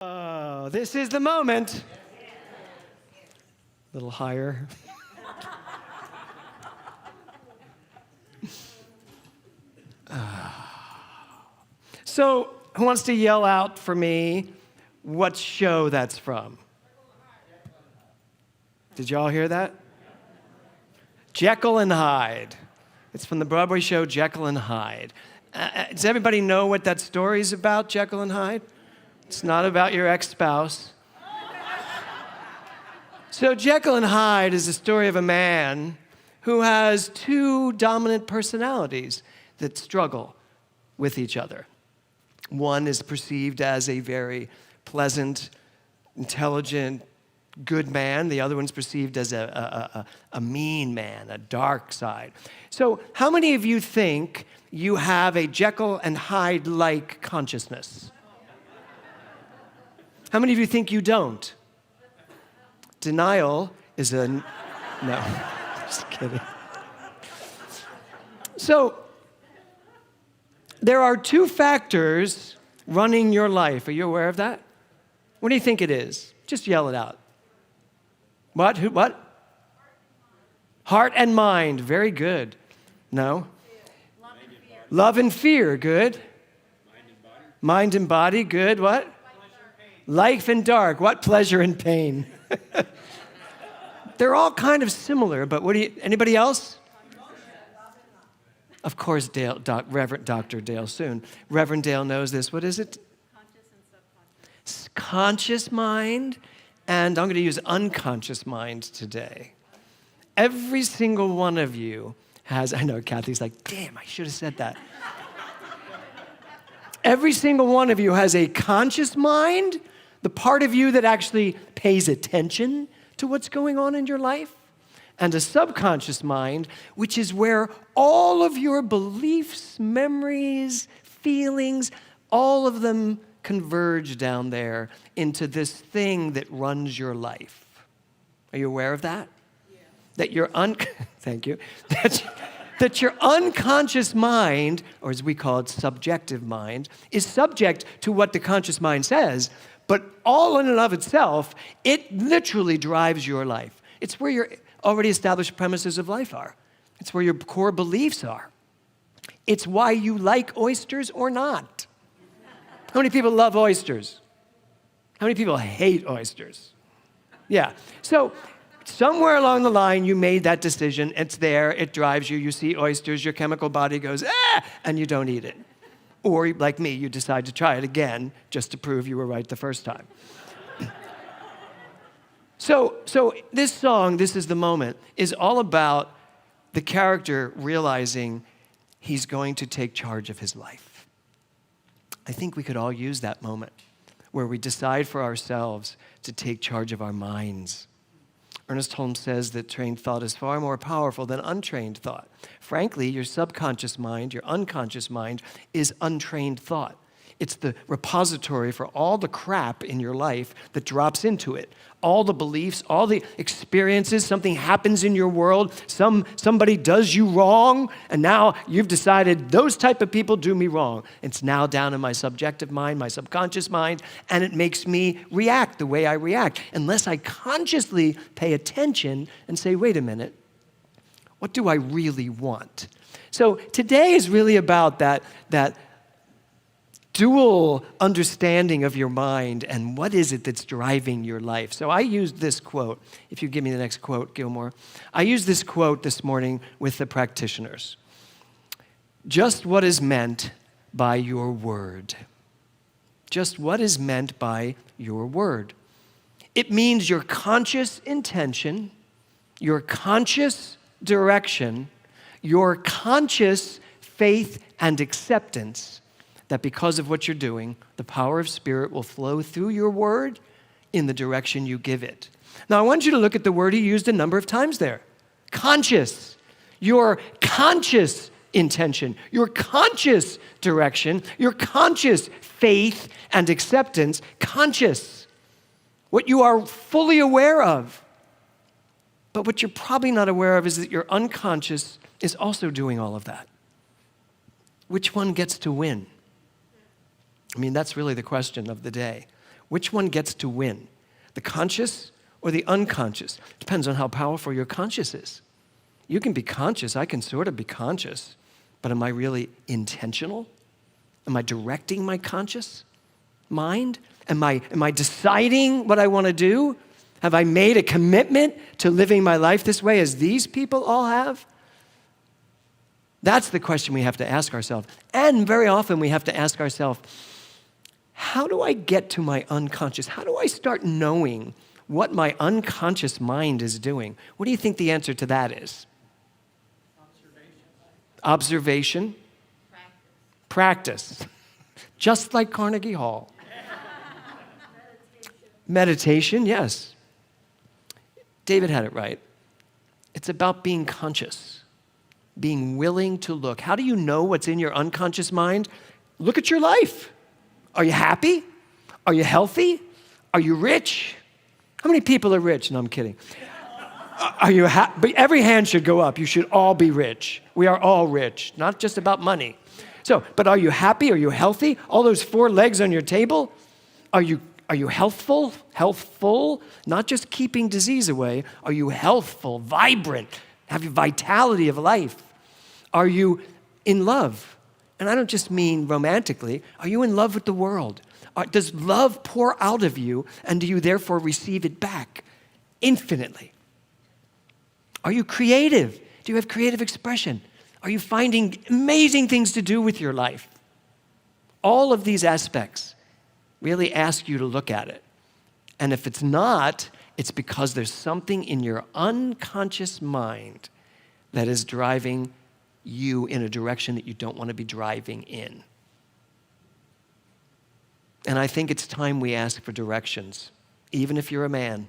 Oh, this is the moment. A little higher. So, who wants to yell out for me what show that's from? Did y'all hear that? Jekyll and Hyde. It's from the Broadway show Jekyll and Hyde. Does everybody know what that story is about, Jekyll and Hyde? It's not about your ex-spouse. So Jekyll and Hyde is the story of a man who has two dominant personalities that struggle with each other. One is perceived as a very pleasant, intelligent, good man. The other one's perceived as a mean man, a dark side. So how many of you think you have a Jekyll and Hyde-like consciousness? How many of you think you don't? Denial is a... No, just kidding. So, there are two factors running your life. Are you aware of that? What do you think it is? Just yell it out. What? Who? What? Heart and mind. Very good. No? Love and fear. Good. Mind and body. Good. What? Life and dark. What? Pleasure and pain. They're all kind of similar, but anybody else? Of course, Reverend Dr. Dale soon. Reverend Dale knows this. What is it? Conscious and subconscious. Conscious mind, and I'm going to use unconscious mind today. Every single one of you has, I know Kathy's like, damn, I should have said that. Every single one of you has a conscious mind, the part of you that actually pays attention to what's going on in your life, and a subconscious mind, which is where all of your beliefs, memories, feelings, all of them converge down there into this thing that runs your life. Are you aware of that? Yeah. That your thank you. That your unconscious mind, or as we call it, subjective mind, is subject to what the conscious mind says, but all in and of itself, it literally drives your life. It's where your already established premises of life are. It's where your core beliefs are. It's why you like oysters or not. How many people love oysters? How many people hate oysters? Yeah. So somewhere along the line, you made that decision. It's there. It drives you. You see oysters. Your chemical body goes, and you don't eat it. Or, like me, you decide to try it again just to prove you were right the first time. So this song, This Is the Moment, is all about the character realizing he's going to take charge of his life. I think we could all use that moment where we decide for ourselves to take charge of our minds. Ernest Holmes says that trained thought is far more powerful than untrained thought. Frankly, your subconscious mind, your unconscious mind, is untrained thought. It's the repository for all the crap in your life that drops into it. All the beliefs, all the experiences, something happens in your world, somebody does you wrong, and now you've decided those type of people do me wrong. It's now down in my subjective mind, my subconscious mind, and it makes me react the way I react. Unless I consciously pay attention and say, wait a minute, what do I really want? So today is really about that dual understanding of your mind and what is it that's driving your life. So I used this quote. If you give me the next quote, Gilmore. I used this quote this morning with the practitioners. Just what is meant by your word. Just what is meant by your word. It means your conscious intention, your conscious direction, your conscious faith and acceptance that because of what you're doing, the power of Spirit will flow through your word in the direction you give it. Now, I want you to look at the word he used a number of times there. Conscious. Your conscious intention, your conscious direction, your conscious faith and acceptance, conscious. What you are fully aware of. But what you're probably not aware of is that your unconscious is also doing all of that. Which one gets to win? I mean, that's really the question of the day. Which one gets to win? The conscious or the unconscious? Depends on how powerful your conscious is. You can be conscious, I can sort of be conscious, but am I really intentional? Am I directing my conscious mind? Am I deciding what I want to do? Have I made a commitment to living my life this way as these people all have? That's the question we have to ask ourselves. And very often we have to ask ourselves, how do I get to my unconscious? How do I start knowing what my unconscious mind is doing? What do you think the answer to that is? Observation. Practice. Just like Carnegie Hall. Meditation, yes. David had it right. It's about being conscious, being willing to look. How do you know what's in your unconscious mind? Look at your life. Are you happy? Are you healthy? Are you rich? How many people are rich? No, I'm kidding. Are you happy? Every hand should go up. You should all be rich. We are all rich, not just about money. So, but are you happy? Are you healthy? All those 4 legs on your table? Are you healthful? Healthful? Not just keeping disease away. Are you healthful, vibrant? Have you vitality of life? Are you in love? And I don't just mean romantically. Are you in love with the world? Does love pour out of you, and do you therefore receive it back infinitely? Are you creative? Do you have creative expression? Are you finding amazing things to do with your life? All of these aspects really ask you to look at it. And if it's not, it's because there's something in your unconscious mind that is driving you in a direction that you don't want to be driving in. And I think it's time we ask for directions, even if you're a man.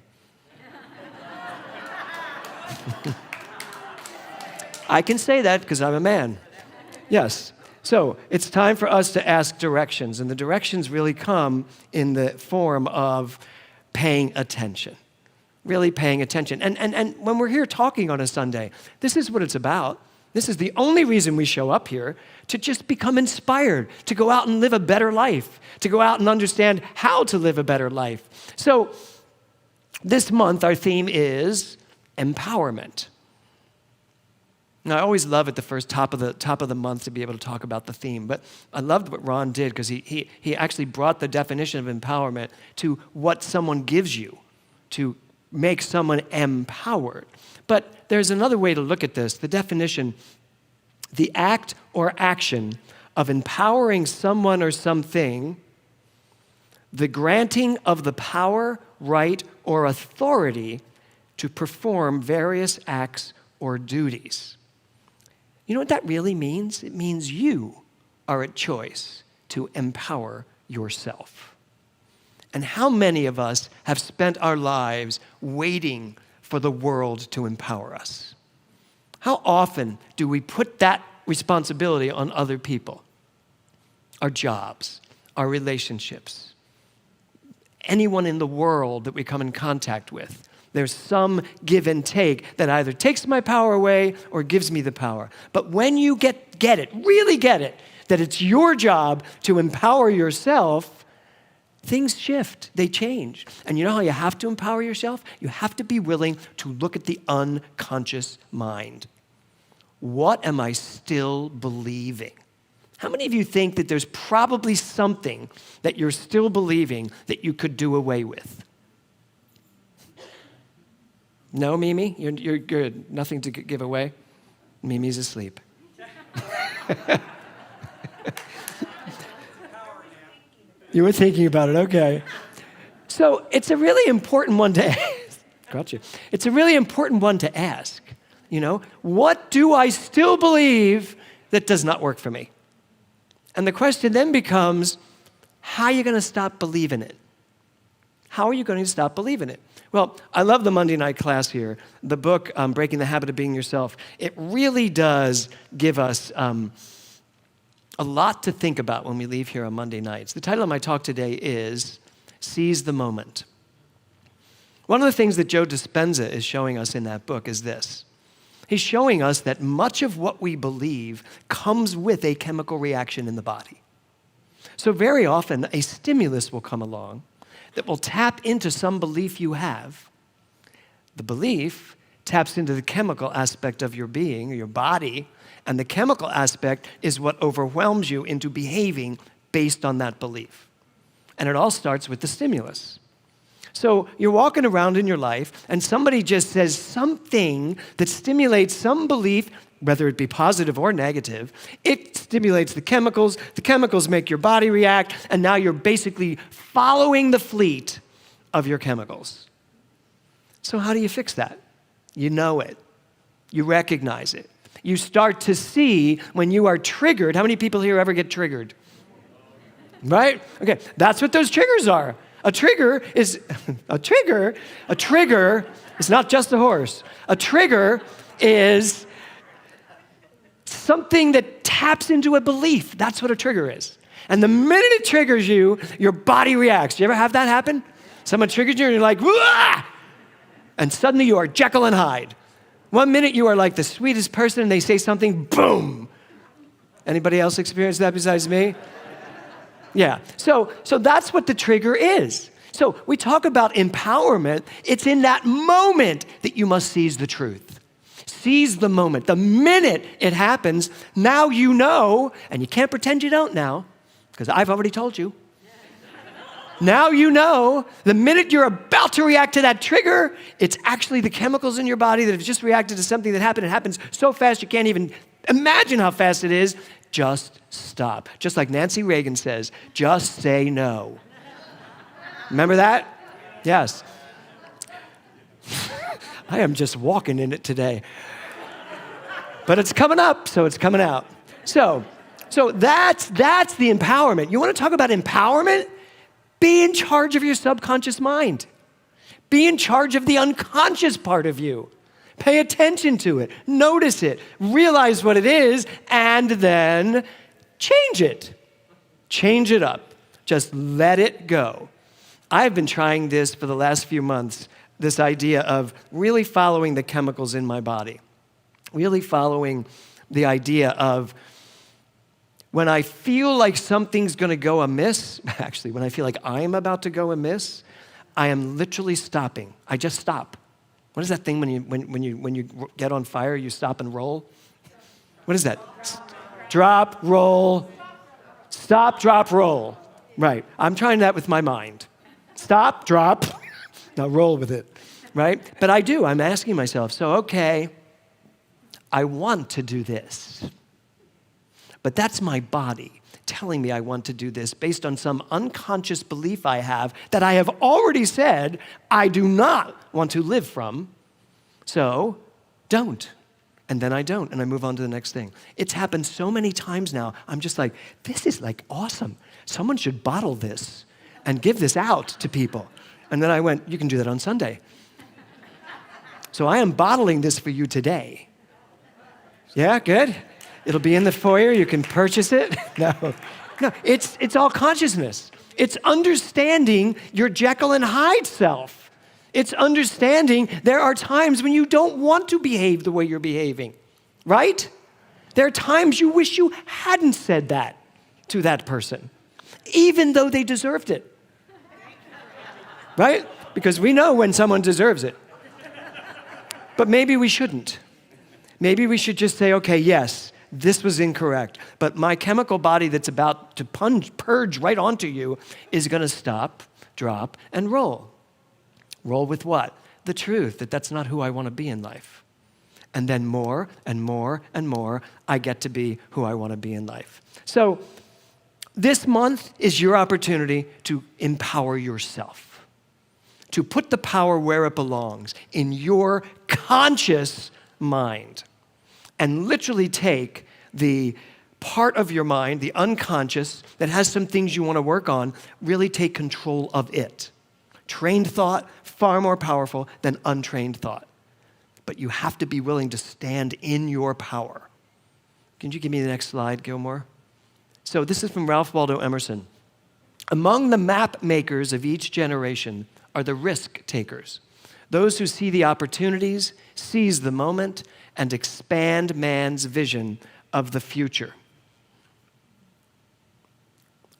I can say that because I'm a man. Yes. So it's time for us to ask directions, and the directions really come in the form of paying attention, really paying attention. And when we're here talking on a Sunday, this is what it's about. This is the only reason we show up here, to just become inspired, to go out and live a better life, to go out and understand how to live a better life. So this month, our theme is empowerment. Now, I always love at the first top of the month to be able to talk about the theme, but I loved what Ron did because he actually brought the definition of empowerment to what someone gives you to make someone empowered. But there's another way to look at this. The definition, the act or action of empowering someone or something, the granting of the power, right, or authority to perform various acts or duties. You know what that really means? It means you are at choice to empower yourself. And how many of us have spent our lives waiting for the world to empower us? How often do we put that responsibility on other people? Our jobs, our relationships, anyone in the world that we come in contact with. There's some give and take that either takes my power away or gives me the power. But when you get it, really get it, that it's your job to empower yourself, things shift, they change. And you know how you have to empower yourself? You have to be willing to look at the unconscious mind. What am I still believing? How many of you think that there's probably something that you're still believing that you could do away with? No, Mimi? You're good. Nothing to give away? Mimi's asleep. You were thinking about it, okay. So it's a really important one to ask. Got you. It's a really important one to ask. You know, what do I still believe that does not work for me? And the question then becomes, how are you going to stop believing it? How are you going to stop believing it? Well, I love the Monday night class here. The book, Breaking the Habit of Being Yourself, it really does give us a lot to think about when we leave here on Monday nights. The title of my talk today is Seize the Moment. One of the things that Joe Dispenza is showing us in that book is this. He's showing us that much of what we believe comes with a chemical reaction in the body. So very often, a stimulus will come along that will tap into some belief you have. The belief taps into the chemical aspect of your being, your body, and the chemical aspect is what overwhelms you into behaving based on that belief. And it all starts with the stimulus. So you're walking around in your life, and somebody just says something that stimulates some belief, whether it be positive or negative. It stimulates the chemicals make your body react, and now you're basically following the fleet of your chemicals. So how do you fix that? You know it. You recognize it. You start to see when you are triggered. How many people here ever get triggered? Right? Okay, that's what those triggers are. A trigger is not just a horse. A trigger is something that taps into a belief. That's what a trigger is. And the minute it triggers you, your body reacts. You ever have that happen? Someone triggers you and you're like, "Wah!" And suddenly you are Jekyll and Hyde. One minute you are like the sweetest person and they say something, boom. Anybody else experience that besides me? Yeah, so that's what the trigger is. So we talk about empowerment. It's in that moment that you must seize the truth. Seize the moment. The minute it happens, now you know, and you can't pretend you don't now, because I've already told you. Now you know, the minute you're about to react to that trigger, it's actually the chemicals in your body that have just reacted to something that happened. It happens so fast you can't even imagine how fast it is. Just stop. Just like Nancy Reagan says, just say no. Remember that? Yes. I am just walking in it today. But it's coming up, so it's coming out. So that's the empowerment. You want to talk about empowerment? Be in charge of your subconscious mind. Be in charge of the unconscious part of you. Pay attention to it, notice it, realize what it is, and then change it. Change it up. Just let it go. I've been trying this for the last few months, this idea of really following the chemicals in my body. Really following the idea of when I feel like something's gonna go amiss, actually, when I feel like I'm about to go amiss, I am literally stopping. I just stop. What is that thing when you get on fire, you stop and roll? What is that? Drop, roll, stop, drop, roll. Right. I'm trying that with my mind. Stop, drop, now roll with it, right? But I do. I'm asking myself, so okay, I want to do this. But that's my body telling me I want to do this based on some unconscious belief I have that I have already said I do not want to live from. So don't. And then I don't, and I move on to the next thing. It's happened so many times now. I'm just like, this is like awesome. Someone should bottle this and give this out to people. And then I went, you can do that on Sunday. So I am bottling this for you today. Yeah, good? It'll be in the foyer. You can purchase it. No, it's all consciousness. It's understanding your Jekyll and Hyde self. It's understanding there are times when you don't want to behave the way you're behaving, right? There are times you wish you hadn't said that to that person, even though they deserved it, right? Because we know when someone deserves it. But maybe we shouldn't. Maybe we should just say, okay, yes, this was incorrect, but my chemical body that's about to purge right onto you is going to stop, drop, and roll. Roll with what? The truth that that's not who I want to be in life. And then more and more and more, I get to be who I want to be in life. So this month is your opportunity to empower yourself, to put the power where it belongs, in your conscious mind, and literally take the part of your mind, the unconscious, that has some things you want to work on, really take control of it. Trained thought, far more powerful than untrained thought. But you have to be willing to stand in your power. Can you give me the next slide, Gilmore? So this is from Ralph Waldo Emerson. Among the map makers of each generation are the risk takers, those who see the opportunities, seize the moment, and expand man's vision of the future.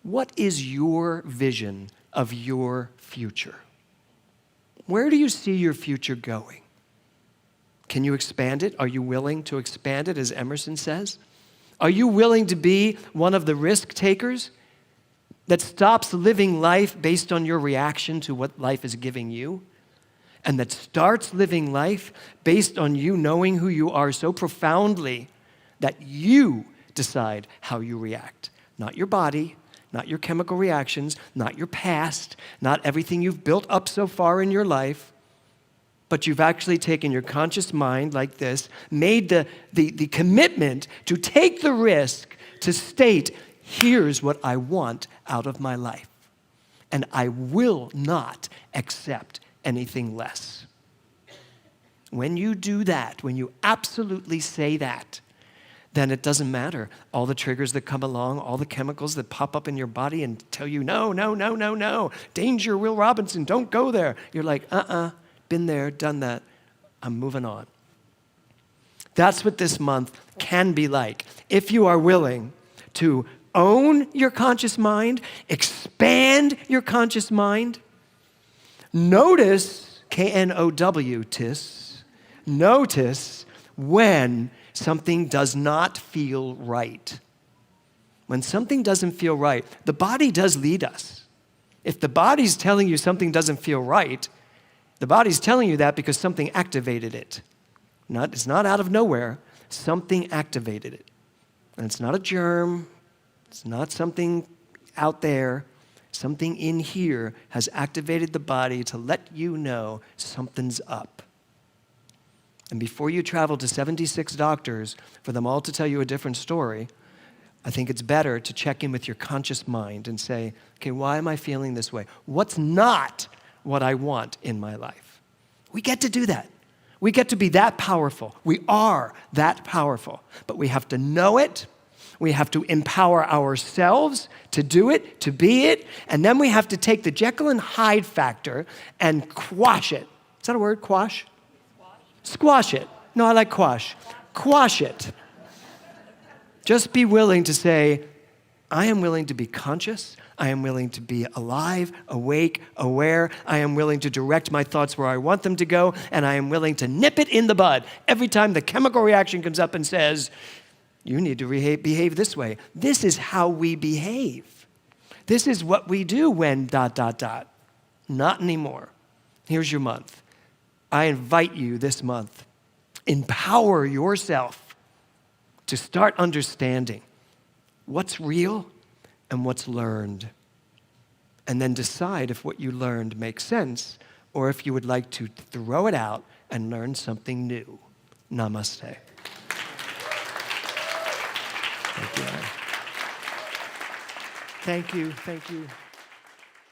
What is your vision of your future? Where do you see your future going? Can you expand it? Are you willing to expand it, as Emerson says? Are you willing to be one of the risk takers that stops living life based on your reaction to what life is giving you, and that starts living life based on you knowing who you are so profoundly that you decide how you react? Not your body, not your chemical reactions, not your past, not everything you've built up so far in your life, but you've actually taken your conscious mind like this, made the commitment to take the risk to state, here's what I want out of my life, and I will not accept anything less. When you do that, when you absolutely say that, then it doesn't matter. All the triggers that come along, all the chemicals that pop up in your body and tell you, no, no, no, no, no, danger, Will Robinson, don't go there. You're like, been there, done that, I'm moving on. That's what this month can be like. If you are willing to own your conscious mind, expand your conscious mind, notice, K-N-O-W-tis, notice when something does not feel right. When something doesn't feel right, the body does lead us. If the body's telling you something doesn't feel right, the body's telling you that because something activated it. It's not out of nowhere. Something activated it. And it's not a germ. It's not something out there. Something in here has activated the body to let you know something's up. And before you travel to 76 doctors for them all to tell you a different story, I think it's better to check in with your conscious mind and say, okay, why am I feeling this way? What's not what I want in my life? We get to do that. We get to be that powerful. We are that powerful. But we have to know it. We have to empower ourselves to do it, to be it. And then we have to take the Jekyll and Hyde factor and quash it. Is that a word, quash? Squash it. No, I like quash. Quash it. Just be willing to say, I am willing to be conscious. I am willing to be alive, awake, aware. I am willing to direct my thoughts where I want them to go, and I am willing to nip it in the bud every time the chemical reaction comes up and says, you need to behave this way. This is how we behave. This is what we do when ... Not anymore. Here's your month. I invite you this month, empower yourself to start understanding what's real and what's learned. And then decide if what you learned makes sense or if you would like to throw it out and learn something new. Namaste. Thank you. Thank you.